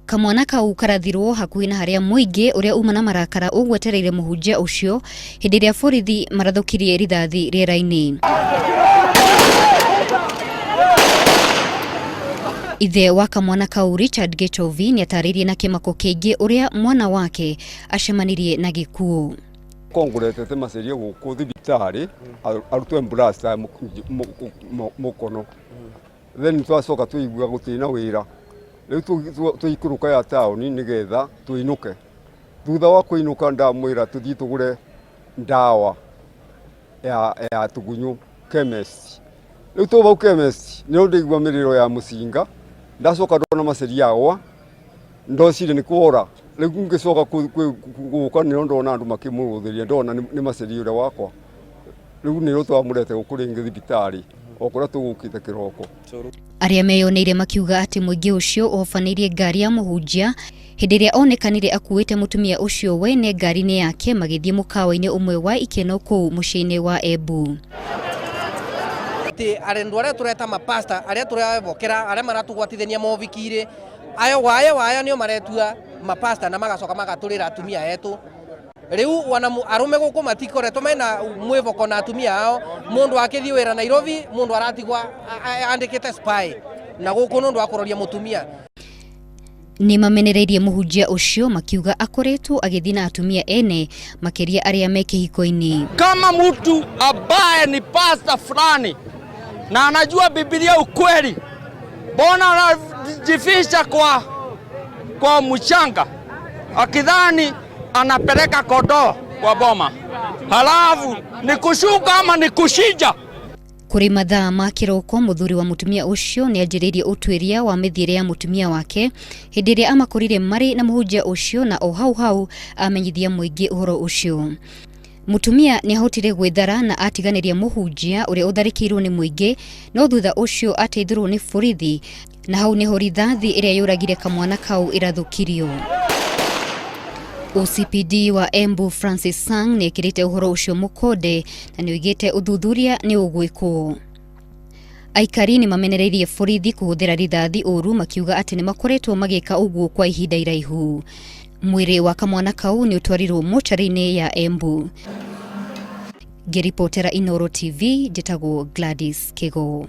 Kamwana kau karathirwo hakuhi na haria muingi uria uma na marakara ugwetereire muhunjia ucio hindi ria borithi marathukirie rithathi riera-ini. Ithe wa kamwana kau Richard Getovi ni ataririe na kimako kingi uria mwana wake acemanirie na gikuo. Kongurete maceria guku thibitari arutwe blasta mukono then twacoka tuigua gutina wira riu tuikuruka ya tauni nigetha tuinuke thutha wa kuinuka ndamwira tuthii tugure ndawa ya tugunyu chemist riu tubau chemist ni ndigwa miriro ya mucinga ndacoka ndona maceria agwa ndocire ni kuora riu ngicoka guka ni ndona andu makimuruthiria ndona ni maceria ure wakwa riu ni rutwamurete gukuringi thibitari okora tugukite kiroko. Aria meyoneire makiuga ati muingi ucio ofanirie ngari ya muhunjia hindi ria onekanire akuite mutumia ucio wene ngari-ini yake magithie mukawa-ini umwe wa Ikeno kuu muciini wa Embu. Arendu aria tureta mapasta aria turevokera aria maratugwatithania movikire ayo waya nio maretua mapasta na magacoka magaturira atumia etu. Riu wana arume guku matikoretwo mena mwivoko na atumia ao mundu akithii wira Nairobi mundu aratigwa andikite spy na guku nundu akuroria mutumia. Ni mamenereirie muhunjia ucio makiuga akoretwo agithii na atumia ene makiria aria me kihiko-ini. Kama mtu ambaye ni pasta fulani na anajua Biblia ukweli, mbona anajifisha kwa mchanga akidhani anapeleka kondoo kwa boma, halafu ni kushuka ama ni kushija? Kuri mathaa ma kiroko muthuri wa mutumia ucio ni anjiririe utwiria wa mithiire ya mutumia wake hindi iria amakorire mari na muhunjia ucio na o hau amenyithia muingi uhoro ucio. Mutumia ni ahotire gwithara na atiganiria muhunjia uria utharikirwo ni muingi no thutha ucio ateithirwo ni borithi na hau niho rithathi iria yuragire kamwana kau irathukirio. OCPD wa Embu Francis Sang ni ekirite uhoro ucio mukonde na niugite uthuthuria ni ugwikwo. Aikari ni mamenereirie borithi kuhuthira rithathi uru makiuga ati ni makoretwo magika uguo kwa ihinda iraihu. Mwiri wa kamwana kau ni utwarirwo mochari-ini ya Embu. Ngiripotera Inooro TV, njitagwo Gladys Kigo.